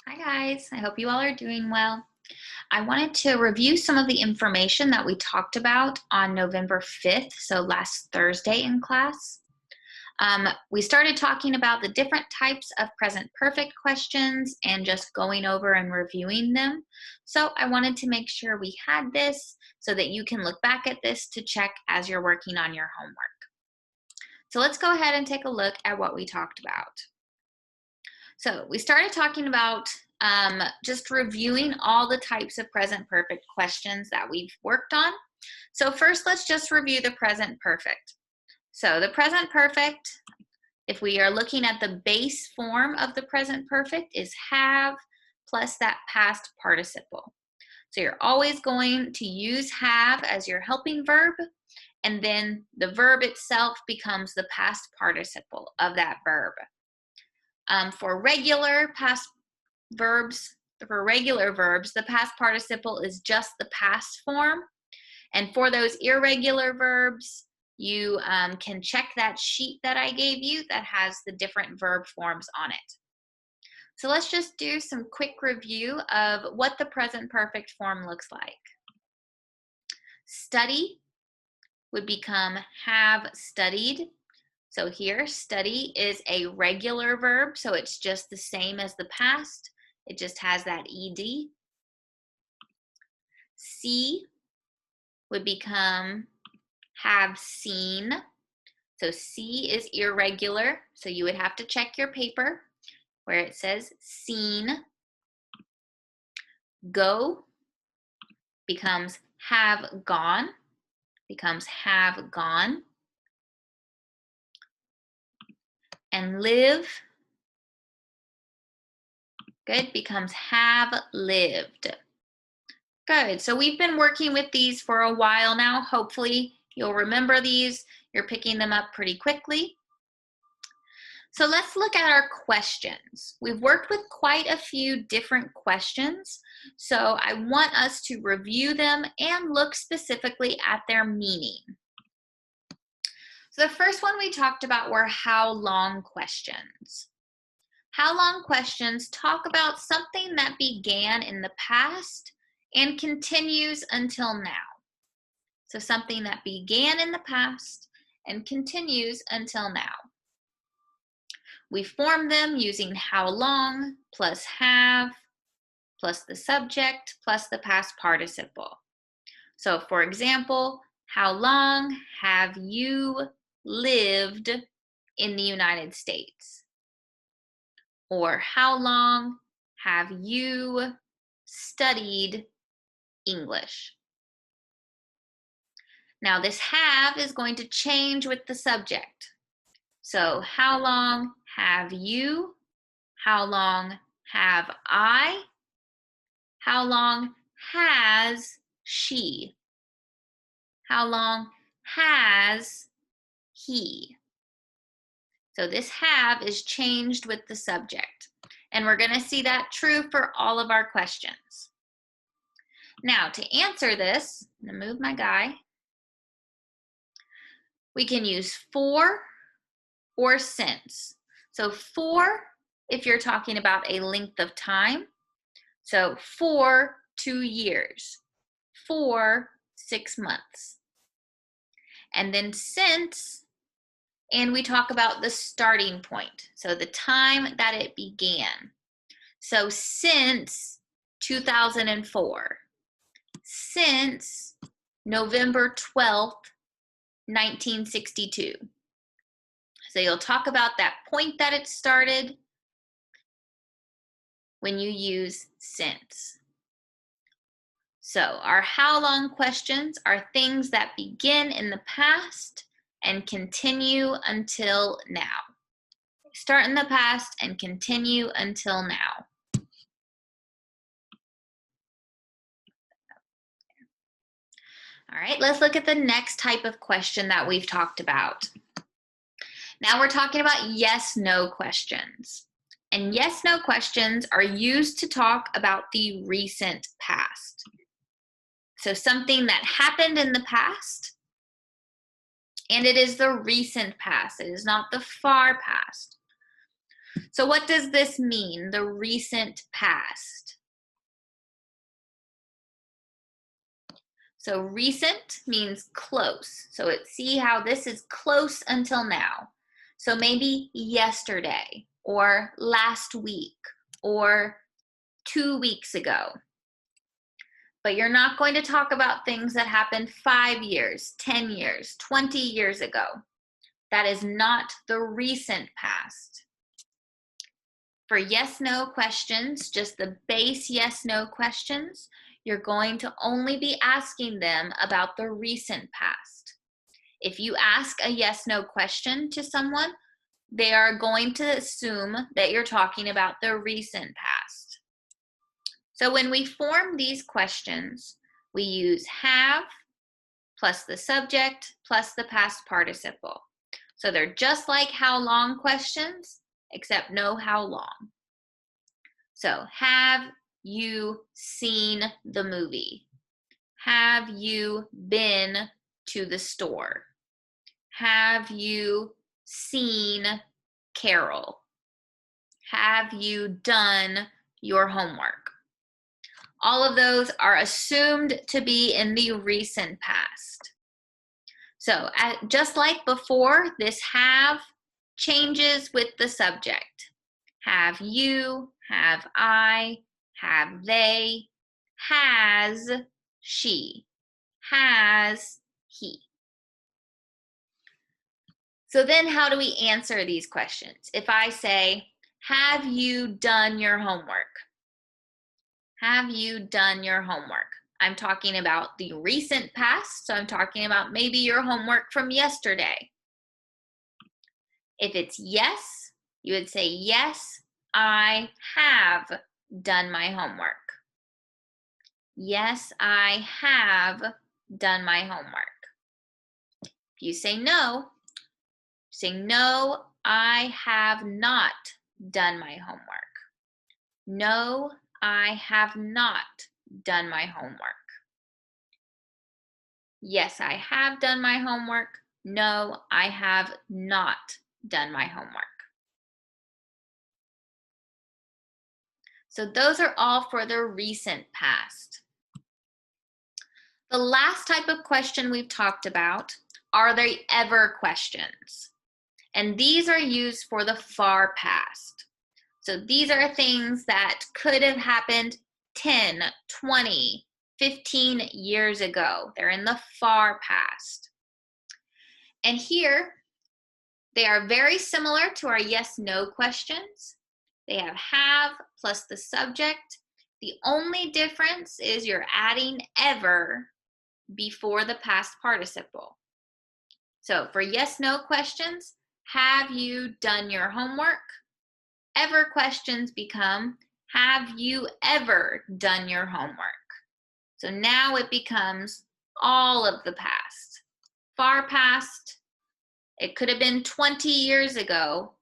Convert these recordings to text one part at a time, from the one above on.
Hi guys, I hope you all are doing well. I wanted to review some of the information that we talked about on November 5th, so last Thursday in class. We started talking about the different types of present perfect questions and just going over and reviewing them. So I wanted to make sure we had this so that you can look back at this to check as you're working on your homework. So let's go ahead and take a look at what we talked about. So we started talking about just reviewing all the types of present perfect questions that we've worked on. So first, let's just review the present perfect. So the present perfect, if we are looking at the base form of the present perfect, is have plus that past participle. So you're always going to use have as your helping verb, and then the verb itself becomes the past participle of that verb. For regular verbs, the past participle is just the past form. And for those irregular verbs, you can check that sheet that I gave you that has the different verb forms on it. So let's just do some quick review of what the present perfect form looks like. Study would become have studied. So here, study is a regular verb, so it's just the same as the past. It just has that ed. See would become have seen. So see is irregular, so you would have to check your paper where it says seen. Go becomes have gone, And live, good, becomes have lived. Good, so we've been working with these for a while now. Hopefully you'll remember these. You're picking them up pretty quickly. So let's look at our questions. We've worked with quite a few different questions, so I want us to review them and look specifically at their meaning. So the first one we talked about were how long questions. How long questions talk about something that began in the past and continues until now. So something that began in the past and continues until now. We form them using how long plus have plus the subject plus the past participle. So for example, how long have you lived in the United States? Or how long have you studied English? Now this have is going to change with the subject. So how long have you? How long have I? How long has she? How long has he? So this have is changed with the subject. And we're going to see that true for all of our questions. Now, to answer this, I'm going to move my guy. We can use for or since. So for, if you're talking about a length of time. So for 2 years, for 6 months. And then since, and we talk about the starting point. So the time that it began. So since 2004, since November 12th, 1962. So you'll talk about that point that it started when you use since. So our how long questions are things that begin in the past and continue until now. Start in the past and continue until now. All right, let's look at the next type of question that we've talked about. Now we're talking about yes/no questions. And yes/no questions are used to talk about the recent past. So something that happened in the past, and it is the recent past. It is not the far past. So what does this mean, the recent past? So recent means close. So see how this is close until now. So maybe yesterday or last week or 2 weeks ago. But you're not going to talk about things that happened 5 years, 10 years, 20 years ago. That is not the recent past. For yes/no questions, just the base yes/no questions, you're going to only be asking them about the recent past. If you ask a yes/no question to someone, they are going to assume that you're talking about the recent past. So when we form these questions, we use have plus the subject plus the past participle. So they're just like how long questions, except no how long. So have you seen the movie? Have you been to the store? Have you seen Carol? Have you done your homework? All of those are assumed to be in the recent past. So just like before, this have changes with the subject. Have you, have I, have they, has she, has he. So then how do we answer these questions? If I say, have you done your homework? Have you done your homework? I'm talking about the recent past, so I'm talking about maybe your homework from yesterday. If it's yes, you would say, yes, I have done my homework. Yes, I have done my homework. If you say no, say no, I have not done my homework. No, I have not done my homework. Yes, I have done my homework. No, I have not done my homework. So those are all for the recent past. The last type of question we've talked about are the ever questions. And these are used for the far past. So these are things that could have happened 10, 20, 15 years ago. They're in the far past. And here, they are very similar to our yes/no questions. They have plus the subject. The only difference is you're adding ever before the past participle. So for yes/no questions, have you done your homework? Ever questions become, have you ever done your homework? So now it becomes all of the past. Far past, it could have been 20 years ago,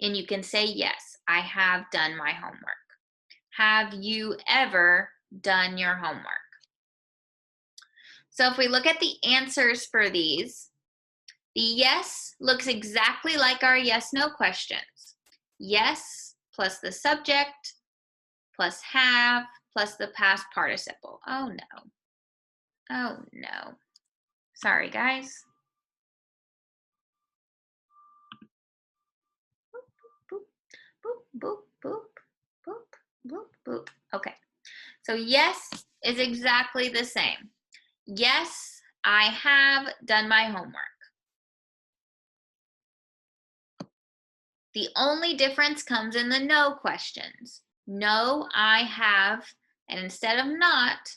and you can say, yes, I have done my homework. Have you ever done your homework? So if we look at the answers for these, the yes looks exactly like our yes/no questions. Yes plus the subject plus have plus the past participle. Oh no. Oh no. Sorry, guys. Boop, boop, boop, boop, boop, boop, boop. Okay. So yes is exactly the same. Yes, I have done my homework. The only difference comes in the no questions. No, I have, and instead of not,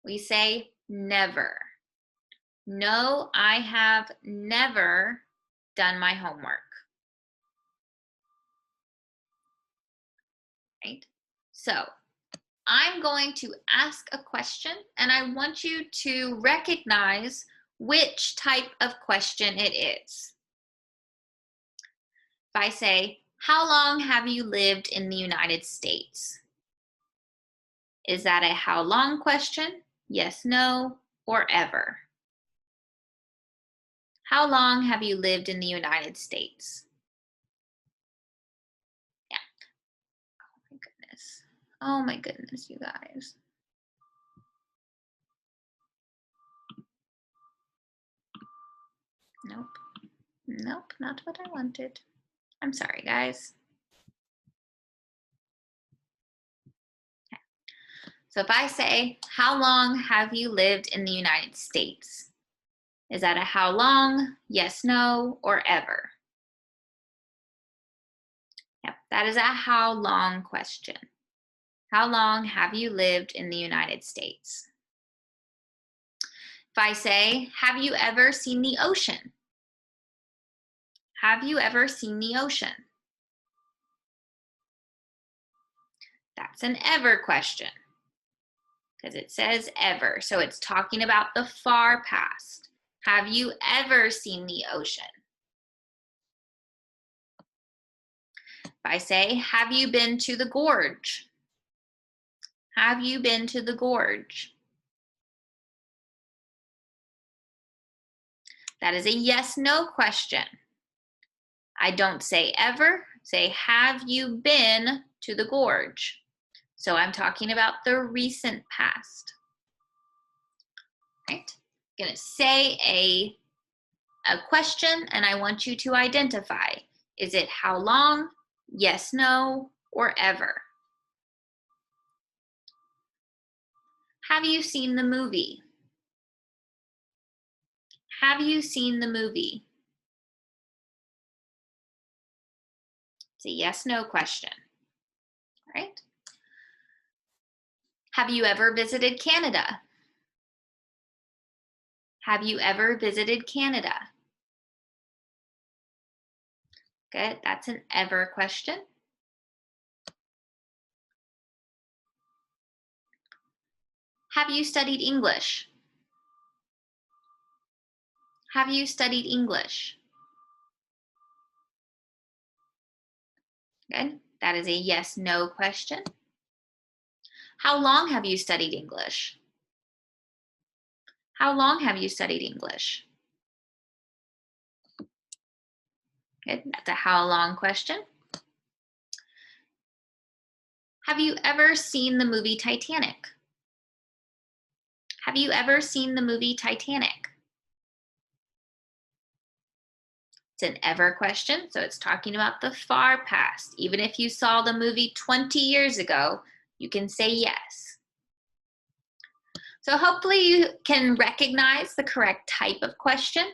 we say never. No, I have never done my homework. Right? So I'm going to ask a question, and I want you to recognize which type of question it is. If I say, how long have you lived in the United States? Is that a how long question? Yes, no, or ever? How long have you lived in the United States? this. Oh my goodness, you guys. Nope. Nope, not what I wanted. I'm sorry, guys. Okay. So if I say, how long have you lived in the United States? Is that a how long, yes, no, or ever? Yep, that is a how long question. How long have you lived in the United States? If I say, have you ever seen the ocean? Have you ever seen the ocean? That's an ever question because it says ever. So it's talking about the far past. Have you ever seen the ocean? If I say, have you been to the gorge? Have you been to the gorge? That is a yes, no question. I don't say ever, say, have you been to the gorge? So I'm talking about the recent past. Right? I'm gonna say a question and I want you to identify. Is it how long, yes, no, or ever? Have you seen the movie? Have you seen the movie? It's a yes, no question, right? Have you ever visited Canada? Have you ever visited Canada? Good, that's an ever question. Have you studied English? Have you studied English? Good, that is a yes, no question. How long have you studied English? How long have you studied English? Good, that's a how long question. Have you ever seen the movie Titanic? Have you ever seen the movie Titanic? It's an ever question, so it's talking about the far past. Even if you saw the movie 20 years ago, you can say yes. So hopefully you can recognize the correct type of question.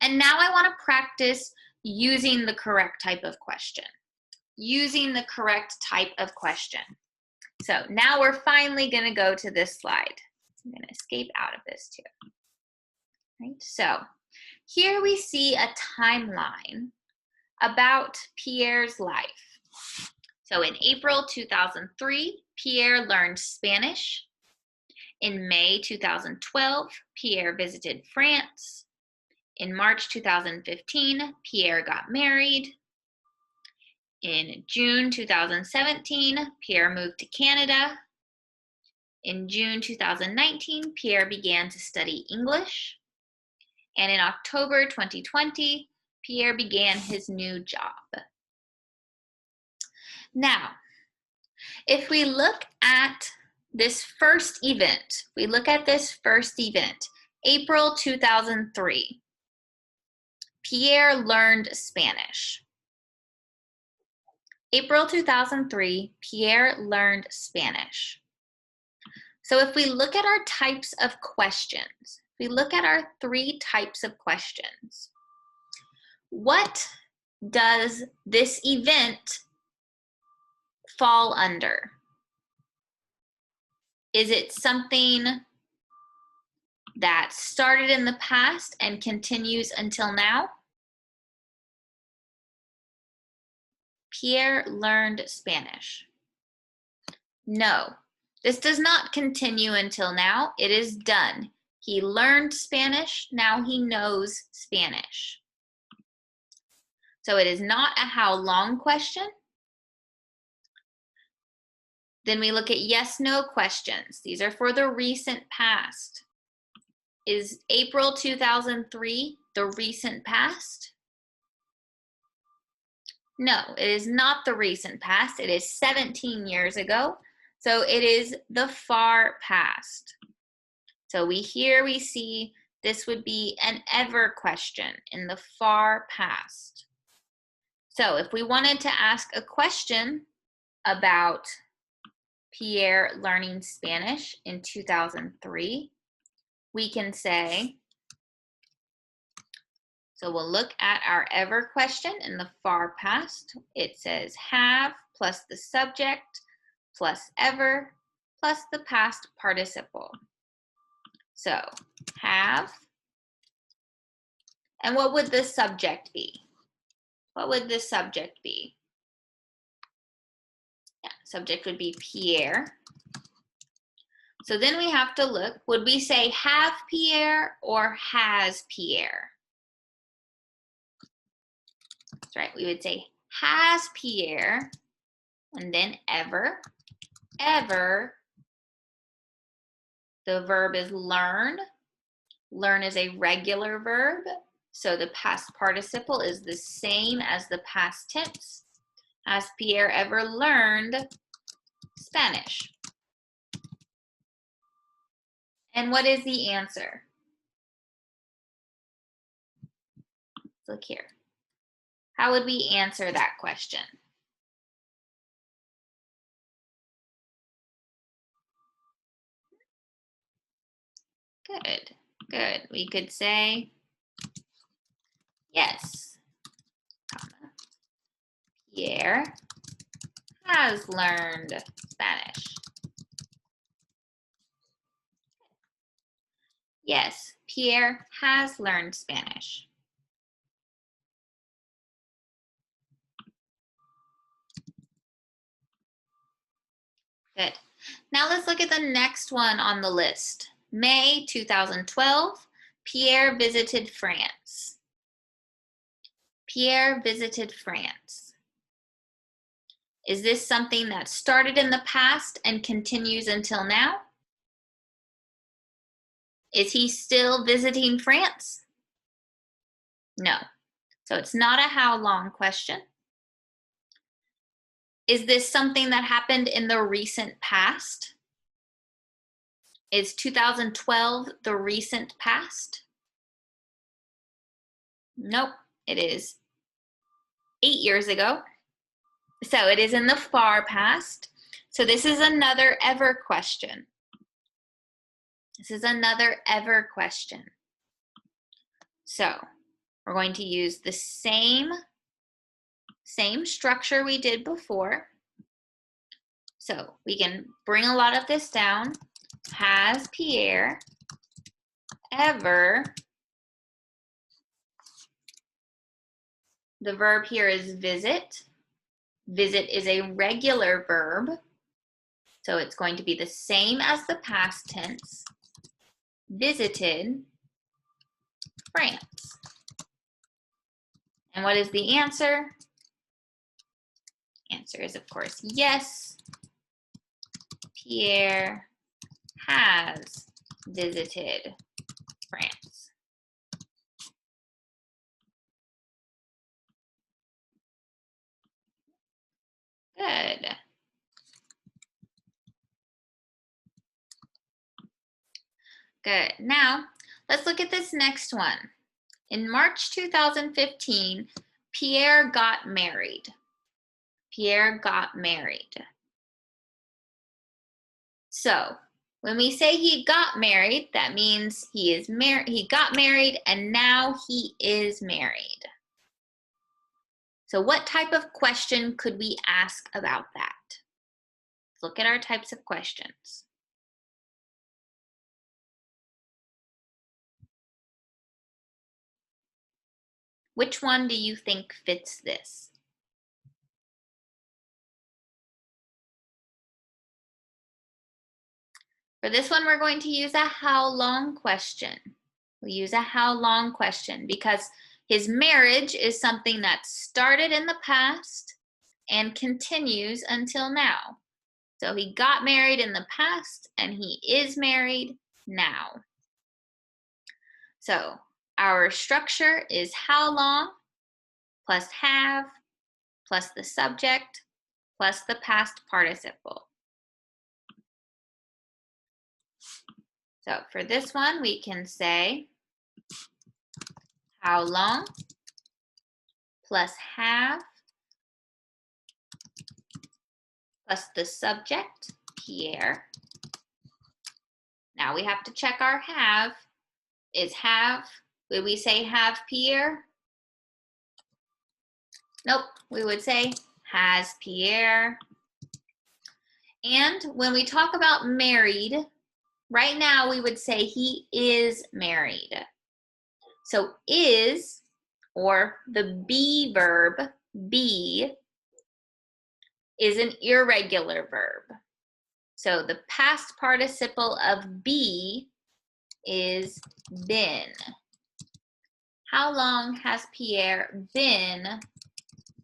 And now I want to practice using the correct type of question. Using the correct type of question. So now we're finally going to go to this slide. I'm going to escape out of this too. Right? So here we see a timeline about Pierre's life. So in April 2003, Pierre learned Spanish. In May 2012, Pierre visited France. In March 2015, Pierre got married. In June 2017, Pierre moved to Canada. In June 2019, Pierre began to study English. And in October 2020, Pierre began his new job. Now, if we look at this first event, April 2003, Pierre learned Spanish. April 2003, Pierre learned Spanish. So if we look at our types of questions, we look at our 3 types of questions. What does this event fall under? Is it something that started in the past and continues until now? Pierre learned Spanish. No, this does not continue until now. It is done. He learned Spanish, now he knows Spanish. So it is not a how long question. Then we look at yes, no questions. These are for the recent past. Is April 2003 the recent past? No, it is not the recent past. It is 17 years ago. So it is the far past. So we see this would be an ever question in the far past. So if we wanted to ask a question about Pierre learning Spanish in 2003, we can say, so we'll look at our ever question in the far past. It says have plus the subject plus ever plus the past participle. So have, and what would the subject be? What would the subject be? Yeah, subject would be Pierre. So then we have to look, would we say have Pierre or has Pierre? That's right, we would say has Pierre, and then ever. Ever, the verb is learn. Learn is a regular verb, so the past participle is the same as the past tense. Has Pierre ever learned Spanish? And what is the answer? Let's look here. How would we answer that question? Good, good. We could say, yes, Pierre has learned Spanish. Yes, Pierre has learned Spanish. Good. Now let's look at the next one on the list. May 2012, Pierre visited France. Pierre visited France. Is this something that started in the past and continues until now? Is he still visiting France? No. So it's not a how long question. Is this something that happened in the recent past? Is 2012 the recent past? Nope, it is 8 years ago. So it is in the far past. So this is another ever question. This is another ever question. So we're going to use the same structure we did before. So we can bring a lot of this down. Has Pierre ever, the verb here is visit. Visit is a regular verb, so it's going to be the same as the past tense. Visited France. And what is the answer? Answer is, of course, yes. Pierre has visited France. Good. Good. Now, let's look at this next one. In March 2015, Pierre got married. Pierre got married. So, when we say he got married, that means he got married and now he is married. So what type of question could we ask about that? Let's look at our types of questions. Which one do you think fits this? For this one, we're going to use a how long question. We use a how long question because his marriage is something that started in the past and continues until now. So he got married in the past and he is married now. So our structure is how long plus have plus the subject plus the past participle. So for this one, we can say how long plus have plus the subject, Pierre. Now we have to check our have. Is have, would we say have Pierre? Nope, we would say has Pierre. And when we talk about married, right now we would say he is married. So is, or the be verb, be, is an irregular verb. So the past participle of be is been. How long has Pierre been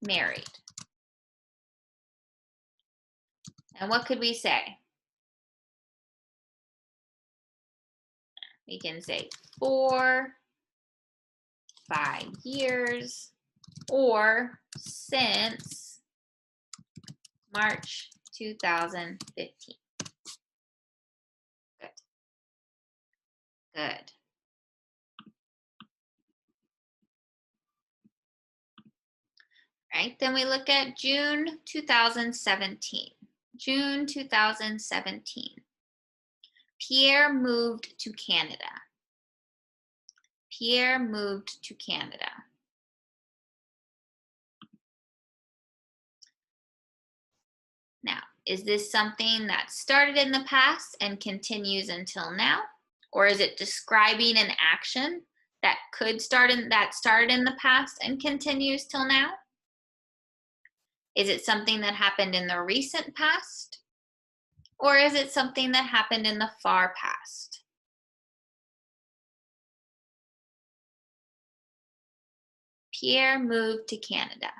married? And what could we say? We can say 4, 5 years, or since March 2015. Good. Good. Right, then we look at June 2017. June 2017. Pierre moved to Canada. Pierre moved to Canada. Now, is this something that started in the past and continues until now? Or is it describing an action that started in the past and continues till now? Is it something that happened in the recent past? Or is it something that happened in the far past? Pierre moved to Canada.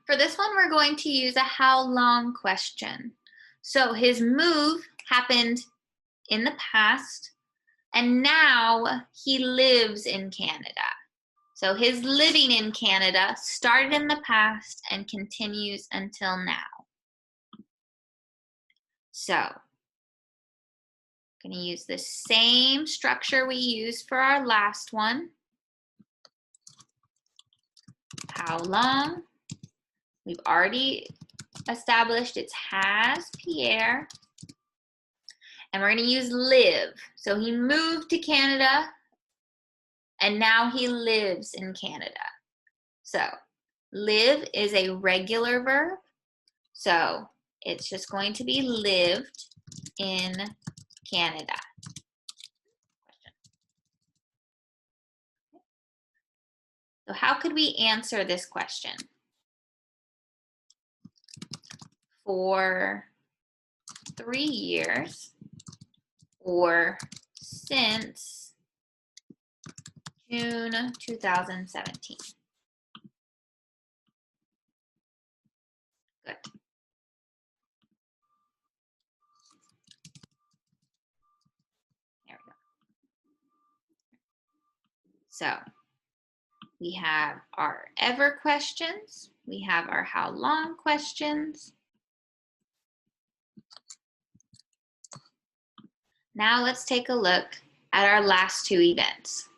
For this one, we're going to use a how long question. So his move happened in the past, and now he lives in Canada. So his living in Canada started in the past and continues until now. So I'm going to use the same structure we used for our last one. How long? We've already established it's has Pierre. And we're going to use live. So he moved to Canada and now he lives in Canada. So live is a regular verb. So it's just going to be lived in Canada. So how could we answer this question? For 3 years or since June 2017. Good. There we go. So we have our ever questions. We have our how long questions. Now let's take a look at our last 2 events.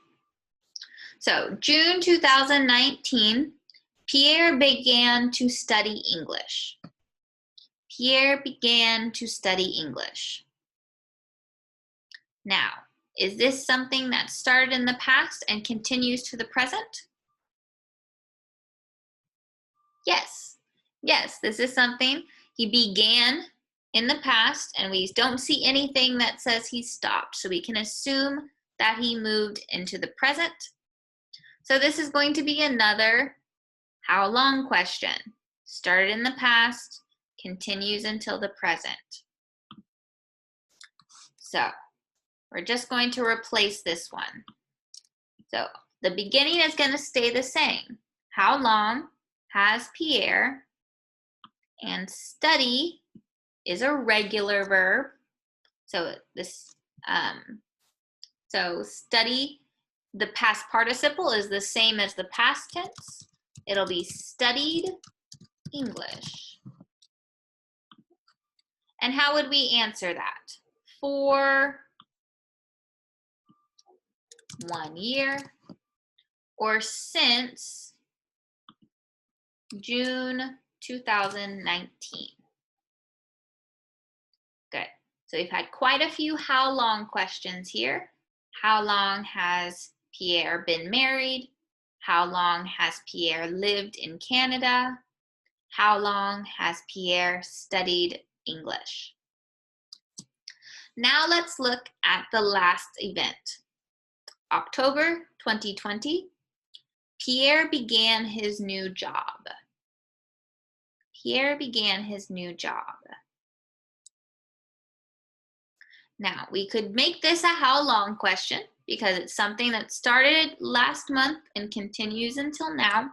So June 2019, Pierre began to study English. Pierre began to study English. Now, is this something that started in the past and continues to the present? Yes. Yes, this is something he began in the past, and we don't see anything that says he stopped. So we can assume that he moved into the present. So this is going to be another how long question. Started in the past, continues until the present. So we're just going to replace this one. So the beginning is going to stay the same. How long has Pierre? And study is a regular verb. So this, so study the past participle is the same as the past tense. It'll be studied English. And how would we answer that? For 1 year, or since June 2019. Good. So we've had quite a few how long questions here. How long has Pierre been married? How long has Pierre lived in Canada? How long has Pierre studied English? Now let's look at the last event. October 2020, Pierre began his new job. Pierre began his new job. Now, we could make this a how long question because it's something that started last month and continues until now.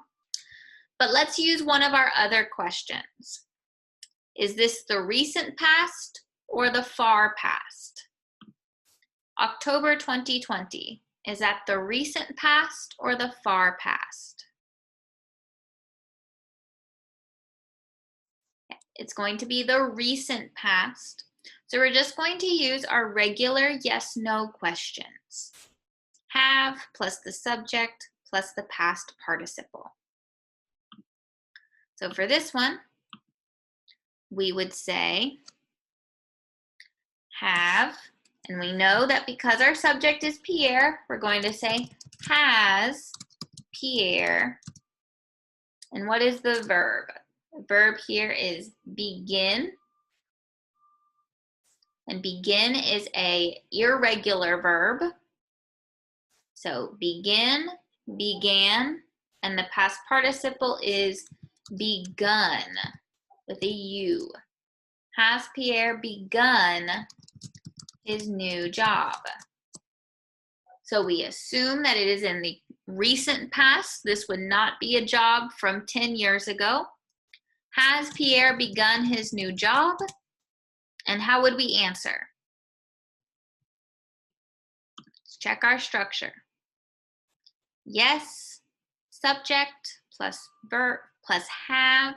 But let's use one of our other questions. Is this the recent past or the far past? October 2020, is that the recent past or the far past? It's going to be the recent past. So we're just going to use our regular yes/no questions. Have plus the subject plus the past participle. So for this one, we would say have, and we know that because our subject is Pierre, we're going to say has Pierre. And what is the verb? The verb here is begin. And begin is an irregular verb. So begin, began, and the past participle is begun with a U. Has Pierre begun his new job? So we assume that it is in the recent past. This would not be a job from 10 years ago. Has Pierre begun his new job? And how would we answer? Let's check our structure. Yes, subject plus verb plus have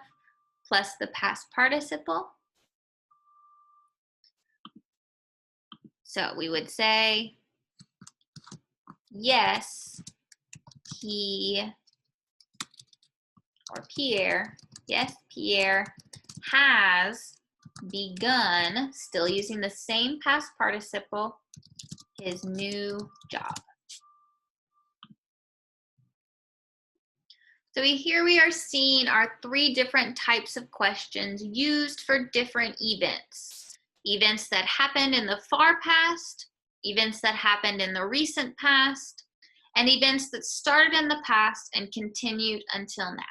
plus the past participle. So we would say, yes, he or Pierre, yes, Pierre has begun, still using the same past participle, his new job. So here we are seeing our 3 different types of questions used for different events. Events that happened in the far past, events that happened in the recent past, and events that started in the past and continued until now.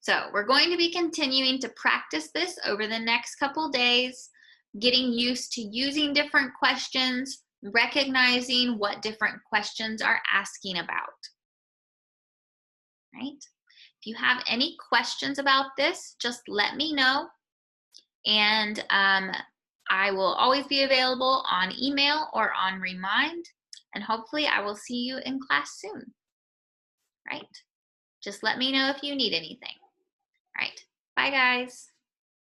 So we're going to be continuing to practice this over the next couple days, getting used to using different questions, recognizing what different questions are asking about. Right? If you have any questions about this, just let me know. And I will always be available on email or on Remind. And hopefully I will see you in class soon. Right? Just let me know if you need anything. All right. Bye, guys.